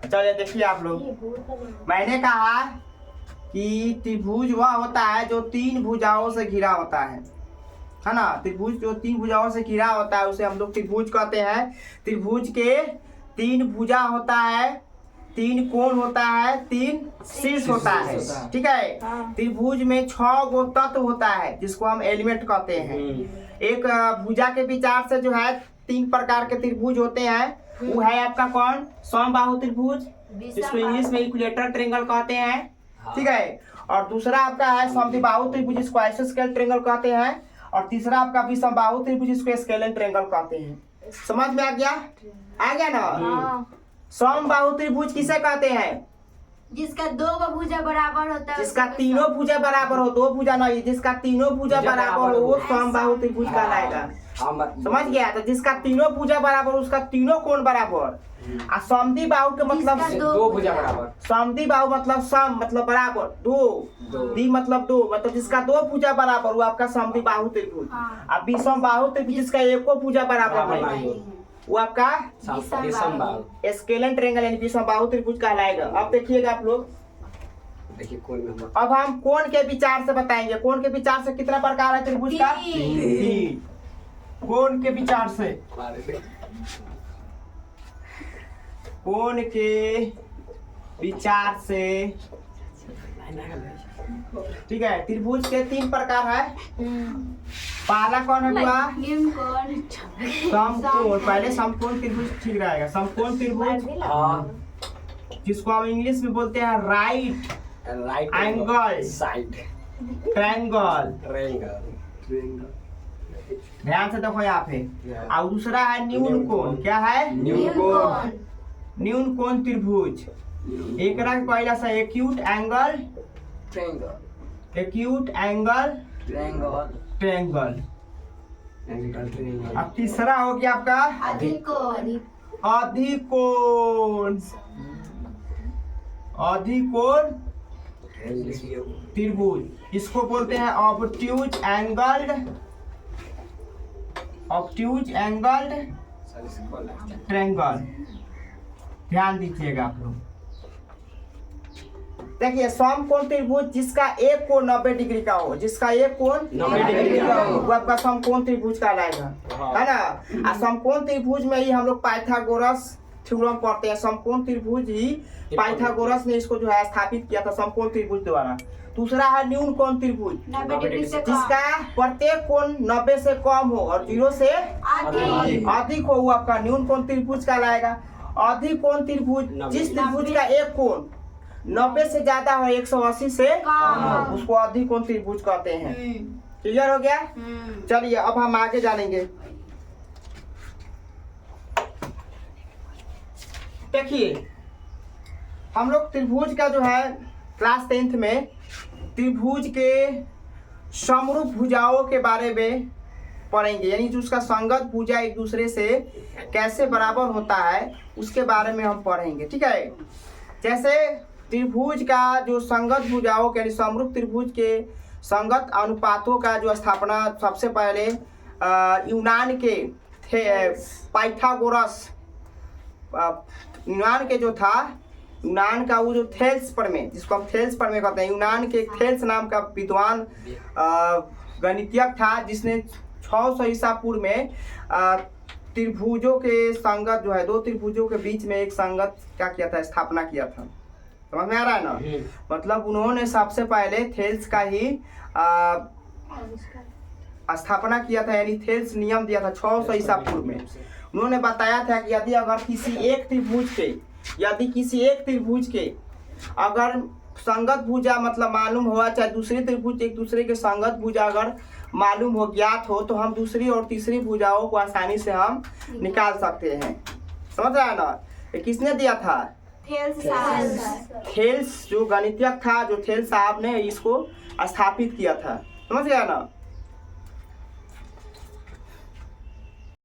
चलिए देखिए आप लोग, मैंने कहा कि त्रिभुज वह होता है जो 3 भुजाओं से घिरा होता है ना। त्रिभुज जो 3 भुजाओं से घिरा होता है उसे हम लोग त्रिभुज कहते हैं। त्रिभुज के 3 भुजा होता है, 3 कोण होता है, 3 शीर्ष होता है, ठीक है। त्रिभुज में 6 गो तत्व होता है जिसको हम एलिमेंट कहते हैं। एक भुजा के विचार से जो है 3 प्रकार के त्रिभुज होते हैं। वो है आपका कौन? समबाहु त्रिभुज, जिसको इंग्लिश में इक्विलेटरल ट्रायंगल कहते हैं, ठीक है। और दूसरा आपका है समद्विबाहु त्रिभुज, जिसको आइसोस्केल ट्रायंगल कहते हैं। और तीसरा आपका विषमबाहु त्रिभुज, जिसको स्केलर ट्रायंगल कहते हैं। समझ में आ गया? आ गया ना? समबाहु त्रिभुज किसे कहते हैं? जिसका 2 भुजा बराबर होता है, जिसका तीनों भुजा बराबर हो, 2 भुजा नहीं, जिसका तीनों भुजा बराबर हो वो समबाहु त्रिभुज कहलाएगा। समझ गया? तो जिसका तीनों भुजा बराबर, उसका तीनों कोण बराबर। और समद्विबाहु के मतलब 2 भुजा बराबर। समद्विबाहु मतलब सम मतलब बराबर, 2 दी मतलब 2, मतलब जिसका 2 भुजा बराबर वो आपका समद्विबाहु त्रिभुज। अब विषमबाहु त्रिभुज जिसका 1 भुजा बराबर है वो आपका स्केलर ट्रायंगल यानी विषमबाहु त्रिभुज कहलाएगा। अब देखिएगा आप लोग, देखिए कोण में अब हम कोण के विचार से बताएंगे। कोण के विचार से कितना प्रकार है त्रिभुज का? 3। कोण के विचार से, कोण के विचार से, ठीक है। त्रिभुज के 3 प्रकार है। पहला कौन है हुआ? समकोण। पहले समकोण त्रिभुज ठीक रहेगा। समकोण त्रिभुज जिसको हम इंग्लिश में बोलते हैं राइट एंगल साइड ट्रायंगल। ध्यान से देखो यहाँ पे। और दूसरा है न्यून कोण। क्या है? न्यून कोण त्रिभुज। एक पहला सा एक्यूट एंगल ट्रायंगल। अब तीसरा हो गया आपका अधिकोण त्रिभुज। इसको बोलते हैं ऑब्ट्यूज एंगल्ड ट्रायंगल। ध्यान दीजिएगा आप लोग। देखिए समकोण त्रिभुज जिसका एक कोण 90 डिग्री का हो, जिसका एक कोण 90 डिग्री का हो वो आपका समकोण त्रिभुज कहलाएगा, है ना। समकोण त्रिभुज में ही हम लोग पाइथागोरस थ्योरम पढ़ते हैं। समकोण त्रिभुज ही पाइथागोरस ने इसको जो है स्थापित किया था समकोण त्रिभुज द्वारा। दूसरा है न्यून कोण त्रिभुज, जिसका प्रत्येक कोण 90 से कम हो और 0 से अधिक हो वो आपका न्यून कोण त्रिभुज कहलाएगा। अधिक कोण त्रिभुज जिस त्रिभुज का एक कोण 90 से ज्यादा हो, 180 से कम, उसको अधिक कोण त्रिभुज कहते हैं। क्लियर हो गया? चलिए अब हम आगे जानेंगे। देखिए हम लोग त्रिभुज का जो है क्लास 10th में त्रिभुज के समरूप भुजाओं के बारे में पढ़ेंगे, यानी जो उसका संगत भुजा एक दूसरे से कैसे बराबर होता है उसके बारे में हम पढ़ेंगे, ठीक है। जैसे त्रिभुज का जो संगत भुजाओं यानी समरूप त्रिभुज के संगत अनुपातों का जो स्थापना सबसे पहले यूनान के थे पाइथागोरस। यूनान के जो था, यूनान का वो जो थेल्स प्रमेय, जिसको हम थेल्स प्रमेय कहते हैं, यूनान के थेल्स नाम का विद्वान गणितज्ञ था जिसने 600 ईसा पूर्व में त्रिभुजों के संगत जो है 2 त्रिभुजों के बीच में एक संगत क्या किया था, स्थापना किया था। समझ में आ रहा है ना? मतलब उन्होंने सबसे पहले थेल्स का ही स्थापना किया था, यानी थेल्स नियम दिया था 600 ईसा पूर्व में। उन्होंने बताया था कि यदि अगर किसी एक त्रिभुज के अगर संगत भुजा मतलब मालूम हुआ, चाहे दूसरी त्रिभुज एक दूसरे के संगत भुजा अगर मालूम हो, ज्ञात हो, तो हम दूसरी और तीसरी भुजाओं को आसानी से हम निकाल सकते हैं। समझ रहा है ना? ये किसने दिया था? थेल्स जो गणितज्ञ था, जो थेल्स साहब ने इसको स्थापित किया था। समझ गया ना?